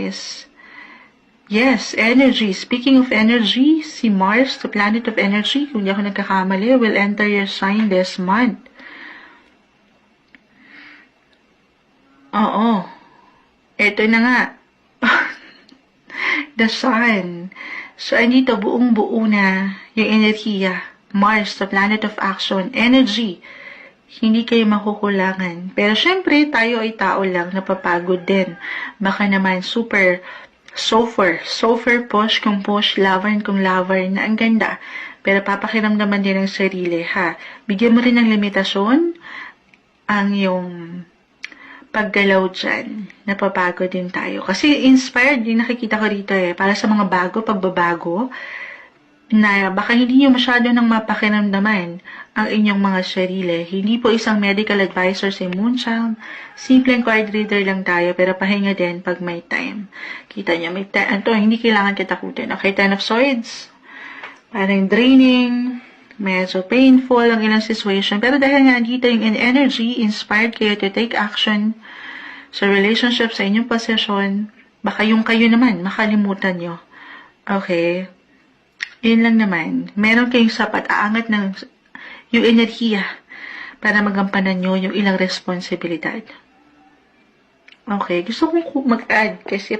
is, yes, energy. Speaking of energy, si Mars, the planet of energy, kung di ako nagkakamali, will enter your sign this month. Oo. Ito na nga. The Sun. So, andito, buong-buo na yung enerhiya. Mars, the planet of action, energy. Hindi kayo makukulangan. Pero syempre, tayo ay tao lang, napapagod din. Baka naman super Sofer push kung push, lover kung lover, na ang ganda. Pero papakiramdaman din ng sarili, ha? Bigyan mo rin ng limitasyon ang yung paggalaw dyan. Napapagod din tayo. Kasi inspired din nakikita ko rito para sa mga pagbabago, na baka hindi nyo masyado nang mapakiramdaman ang inyong mga sarili. Hindi po isang medical advisor si Moonchild. Simpleng card reader lang tayo, pero pahinga din pag may time. Kita nyo, may time. Ito, hindi kailangan kitakutin. Okay, Ten of Swords. Parang draining, medyo painful ang ilang situation. Pero dahil nga dito yung energy, inspired kayo to take action sa relationship, sa inyong posisyon, baka yung kayo naman, makalimutan nyo. Okay? Yun lang naman. Meron kayong sapat aangat ng yung enerhiya para magampanan nyo yung ilang responsibilidad. Okay, gusto kong mag-add kasi